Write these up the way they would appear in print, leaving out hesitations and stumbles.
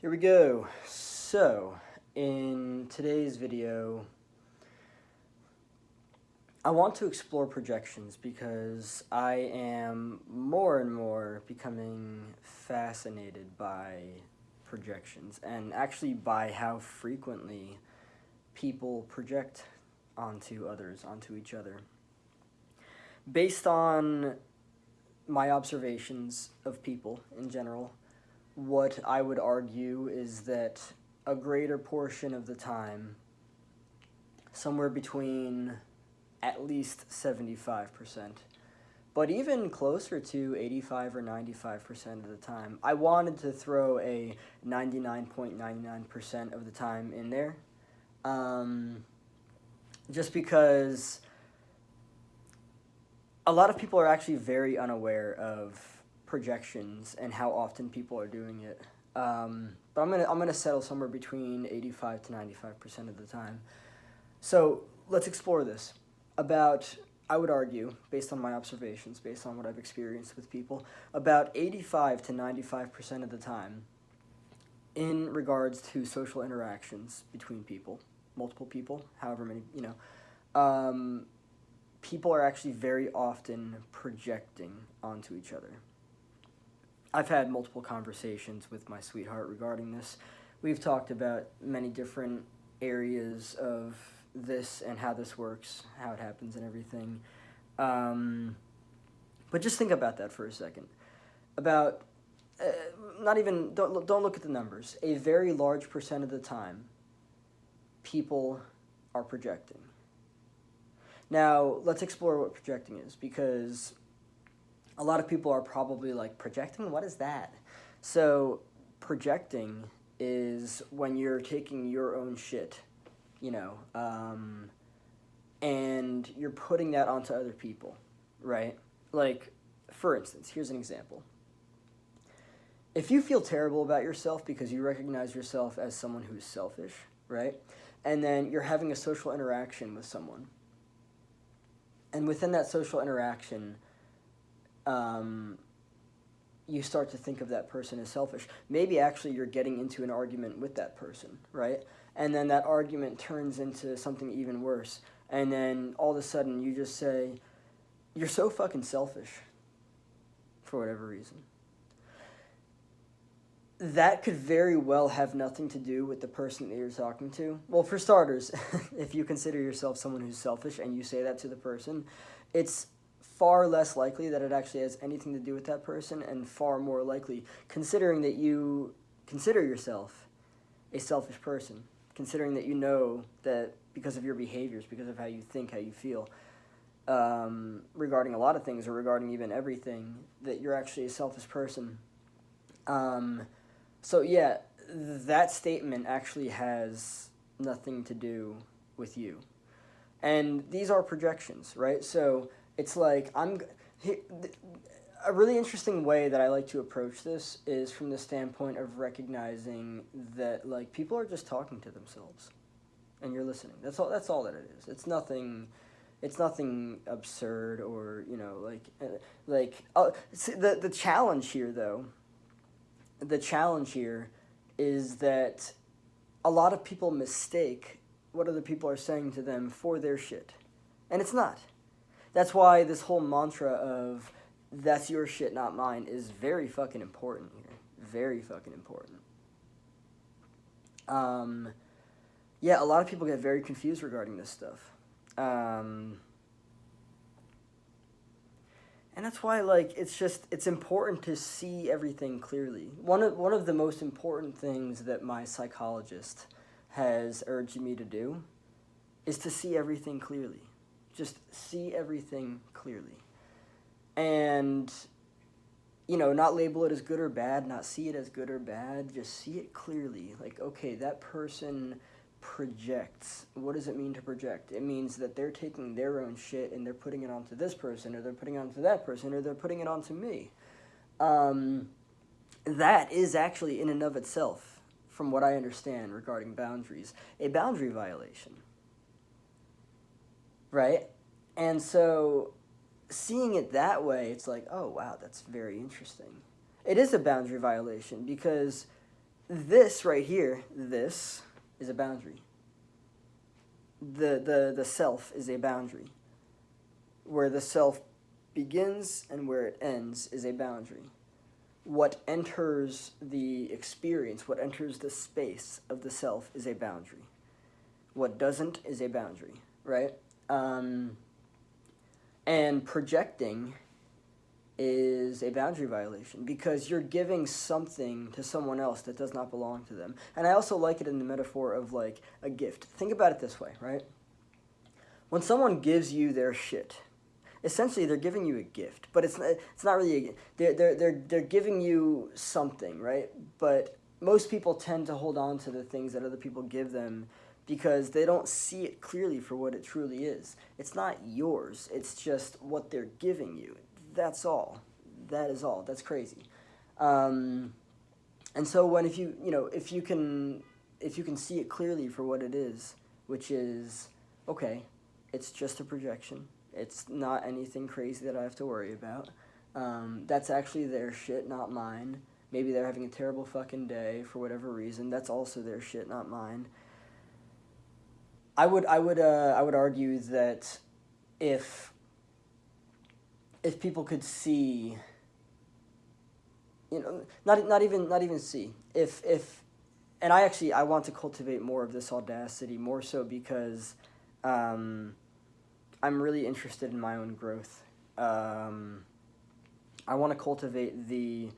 Here we go. So, in today's video, I want to explore projections because I am more and more becoming fascinated by projections and actually by how frequently people project onto others, onto each other. Based on my observations of people in general, what I would argue is that a greater portion of the time, somewhere between at least 75%, but even closer to 85 or 95% of the time, I wanted to throw a 99.99% of the time in there. Just because a lot of people are actually very unaware of projections and how often people are doing it. But I'm gonna settle somewhere between 85 to 95% of the time. So let's explore this. I would argue, based on my observations, based on what I've experienced with people, about 85 to 95% of the time, in regards to social interactions between people, multiple people, however many, people are actually very often projecting onto each other. I've had multiple conversations with my sweetheart regarding this. We've talked about many different areas of this and how this works, how it happens and everything. But just think about that for a second. Don't look at the numbers. A very large percent of the time, people are projecting. Now, let's explore what projecting is, because a lot of people are probably like, projecting? What is that? So, projecting is when you're taking your own shit, and you're putting that onto other people, right? Like, for instance, here's an example. If you feel terrible about yourself because you recognize yourself as someone who's selfish, right? And then you're having a social interaction with someone. And within that social interaction, you start to think of that person as selfish. Maybe actually you're getting into an argument with that person, right? And then that argument turns into something even worse. And then all of a sudden you just say, you're so fucking selfish, for whatever reason. That could very well have nothing to do with the person that you're talking to. Well, for starters, if you consider yourself someone who's selfish and you say that to the person, it's far less likely that it actually has anything to do with that person, and far more likely, considering that you consider yourself a selfish person, considering that you know that because of your behaviors, because of how you think, how you feel, regarding a lot of things, or regarding even everything, that you're actually a selfish person. So yeah, that statement actually has nothing to do with you. And these are projections, right? So it's like, a really interesting way that I like to approach this is from the standpoint of recognizing that, like, people are just talking to themselves and you're listening. That's all that it is. It's nothing absurd, or, the challenge here, though, is that a lot of people mistake what other people are saying to them for their shit. And it's not. That's why this whole mantra of, that's your shit, not mine, is very fucking important here. Very fucking important. Yeah, a lot of people get very confused regarding this stuff. And that's why, like, it's important to see everything clearly. One of the most important things that my psychologist has urged me to do is to see everything clearly. Just see everything clearly. And, not label it as good or bad, not see it as good or bad, just see it clearly. Like, okay, that person projects. What does it mean to project? It means that they're taking their own shit and they're putting it onto this person, or they're putting it onto that person, or they're putting it onto me. That is actually, in and of itself, from what I understand regarding boundaries, a boundary violation. Right? And so, seeing it that way, it's like, oh, wow, that's very interesting. It is a boundary violation, because this right here, this is a boundary. The self is a boundary. Where the self begins and where it ends is a boundary. What enters the experience, what enters the space of the self is a boundary. What doesn't is a boundary, right? And projecting is a boundary violation because you're giving something to someone else that does not belong to them. And I also like it in the metaphor of like a gift. Think about it this way, right? When someone gives you their shit, essentially they're giving you a gift, but it's not really they're giving you something, right? But most people tend to hold on to the things that other people give them because they don't see it clearly for what it truly is. It's not yours. It's just what they're giving you. That's all. That is all. That's crazy. And so when if you can see it clearly for what it is, which is okay, it's just a projection. It's not anything crazy that I have to worry about. That's actually their shit, not mine. Maybe they're having a terrible fucking day for whatever reason. That's also their shit, not mine. I would argue that if people could see, not even see, and I want to cultivate more of this audacity, more so because I'm really interested in my own growth. I want to cultivate the,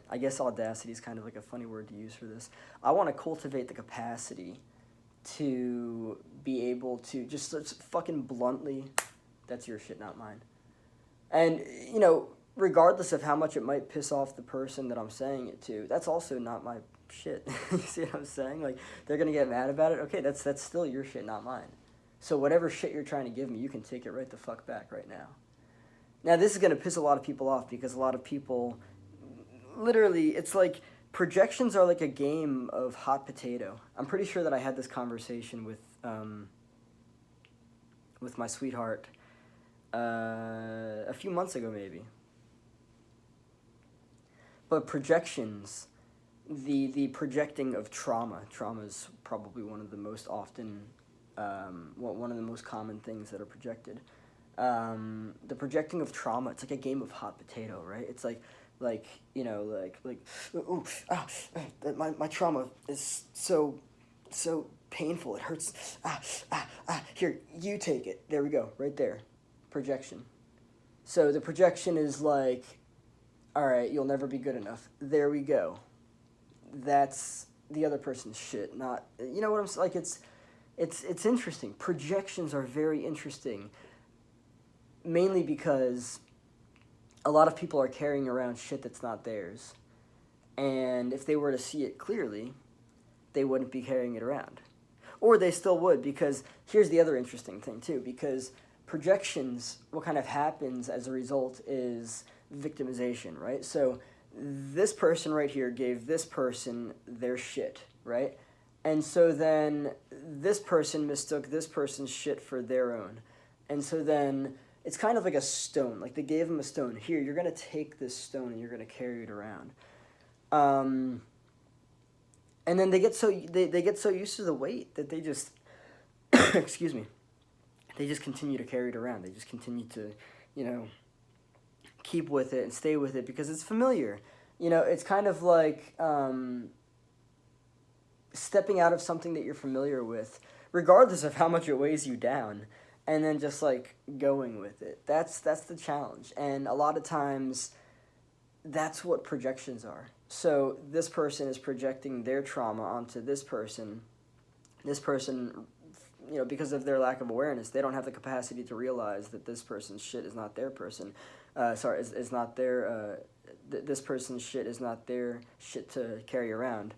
I guess audacity is kind of like a funny word to use for this. I want to cultivate the capacity to be able to just fucking bluntly, that's your shit, not mine. And, regardless of how much it might piss off the person that I'm saying it to, that's also not my shit. You see what I'm saying? Like, they're going to get mad about it. Okay, that's still your shit, not mine. So whatever shit you're trying to give me, you can take it right the fuck back right now. Now, this is going to piss a lot of people off because a lot of people, literally, it's like projections are like a game of hot potato. I'm pretty sure that I had this conversation with my sweetheart a few months ago, maybe. But projections, the projecting of trauma is probably one of the most often, one of the most common things that are projected. The projecting of trauma, it's like a game of hot potato, right? It's like my trauma is so painful, it hurts, here, you take it, there we go, right there, projection. So the projection is like, all right, you'll never be good enough, there we go. That's the other person's shit, not, you know what I'm saying, like, it's interesting. Projections are very interesting, mainly because a lot of people are carrying around shit that's not theirs. And if they were to see it clearly, they wouldn't be carrying it around. Or they still would, because here's the other interesting thing, too, because projections, what kind of happens as a result is victimization, right? So this person right here gave this person their shit, right? And so then this person mistook this person's shit for their own. And so then it's kind of like a stone. Like they gave him a stone. Here, you're going to take this stone and you're going to carry it around. And then they get so used to the weight that they just, excuse me, they just continue to carry it around. They just continue to, keep with it and stay with it because it's familiar. It's kind of like stepping out of something that you're familiar with, regardless of how much it weighs you down, and then just like going with it. That's the challenge. And a lot of times that's what projections are. So this person is projecting their trauma onto this person. This person, because of their lack of awareness, they don't have the capacity to realize that this person's shit is not their person. Is not their, this person's shit is not their shit to carry around.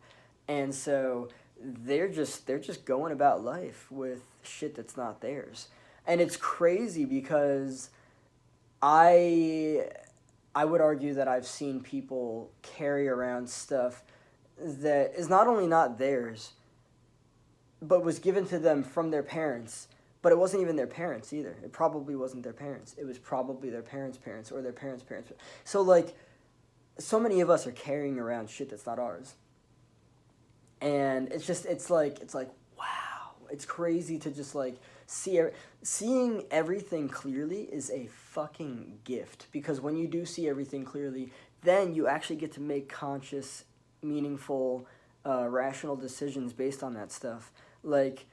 And so they're just going about life with shit that's not theirs. And it's crazy because I would argue that I've seen people carry around stuff that is not only not theirs, but was given to them from their parents, but it wasn't even their parents either. It probably wasn't their parents. It was probably their parents' parents or their parents' parents. So like, so many of us are carrying around shit that's not ours. And it's like wow, it's crazy to just like seeing everything clearly is a fucking gift, because when you do see everything clearly, then you actually get to make conscious, meaningful, rational decisions based on that stuff. Like,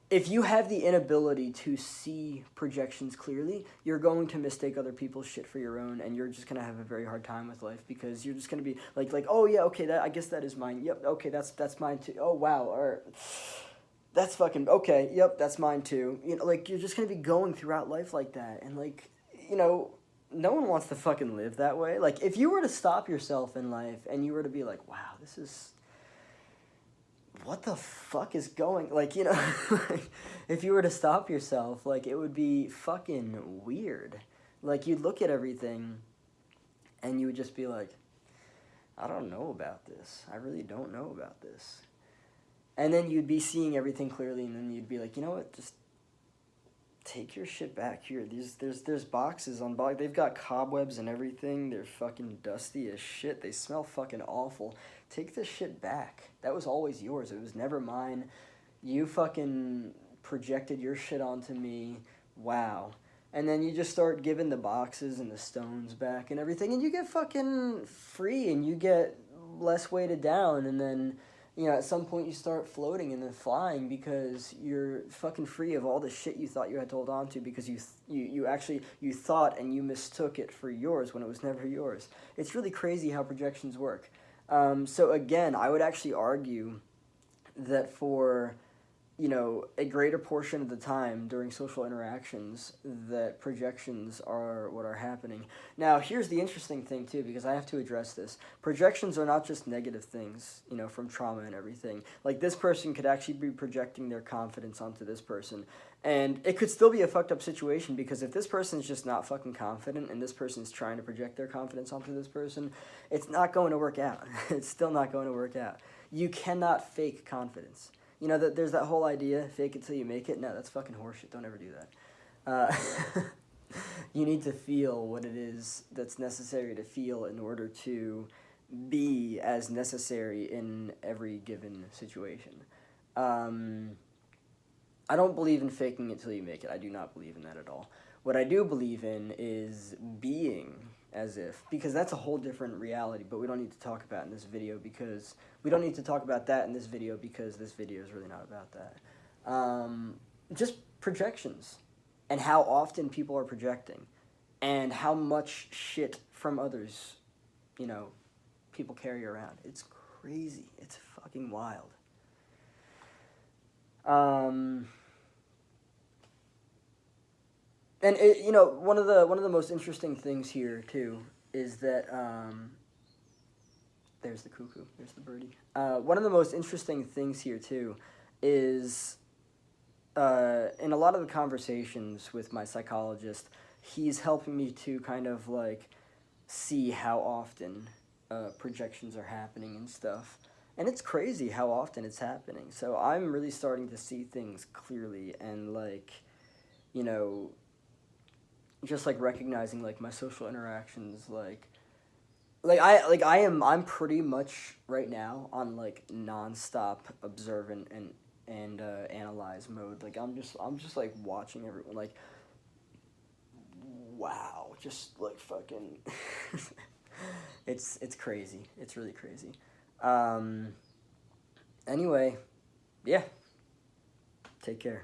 if you have the inability to see projections clearly, you're going to mistake other people's shit for your own, and you're just gonna have a very hard time with life, because you're just gonna be like, oh yeah, okay, that, I guess that is mine. Yep, okay, that's mine too. Oh wow, or that's fucking okay. Yep, that's mine too. Like, you're just gonna be going throughout life like that, and like, no one wants to fucking live that way. Like, if you were to stop yourself in life and you were to be like, wow, this is, what the fuck is going, like, like, if you were to stop yourself, like, it would be fucking weird. Like, you'd look at everything and you would just be like, I don't know about this. I really don't know about this. And then you'd be seeing everything clearly, and then you'd be like, you know what, just take your shit back here. There's boxes on box. They've got cobwebs and everything. They're fucking dusty as shit. They smell fucking awful. Take this shit back. That was always yours. It was never mine. You fucking projected your shit onto me. Wow. And then you just start giving the boxes and the stones back and everything, and you get fucking free, and you get less weighted down, and then, at some point you start floating and then flying, because you're fucking free of all the shit you thought you had to hold on to, because you actually thought and you mistook it for yours when it was never yours. It's really crazy how projections work. So again, I would actually argue that for, a greater portion of the time during social interactions, that projections are what are happening. Now, here's the interesting thing, too, because I have to address this. Projections are not just negative things, from trauma and everything. Like, this person could actually be projecting their confidence onto this person. And it could still be a fucked up situation, because if this person's just not fucking confident and this person's trying to project their confidence onto this person, it's not going to work out. It's still not going to work out. You cannot fake confidence. There's that whole idea, fake it till you make it. No, that's fucking horseshit. Don't ever do that. You need to feel what it is that's necessary to feel in order to be as necessary in every given situation. I don't believe in faking it till you make it. I do not believe in that at all. What I do believe in is being as if, because that's a whole different reality, but we don't need to talk about in this video, because we don't need to talk about that in this video, because this video is really not about that. Just projections, and how often people are projecting, and how much shit from others, people carry around. It's crazy. It's fucking wild. And one of the most interesting things here too is that there's the cuckoo, there's the birdie. One of the most interesting things here too is in a lot of the conversations with my psychologist, he's helping me to kind of like see how often projections are happening and stuff. And it's crazy how often it's happening. So I'm really starting to see things clearly, and like, just like recognizing like my social interactions, I'm pretty much right now on like nonstop observant and analyze mode. Like, I'm just like watching everyone, like, wow, just like fucking it's crazy. It's really crazy. Anyway, yeah, take care.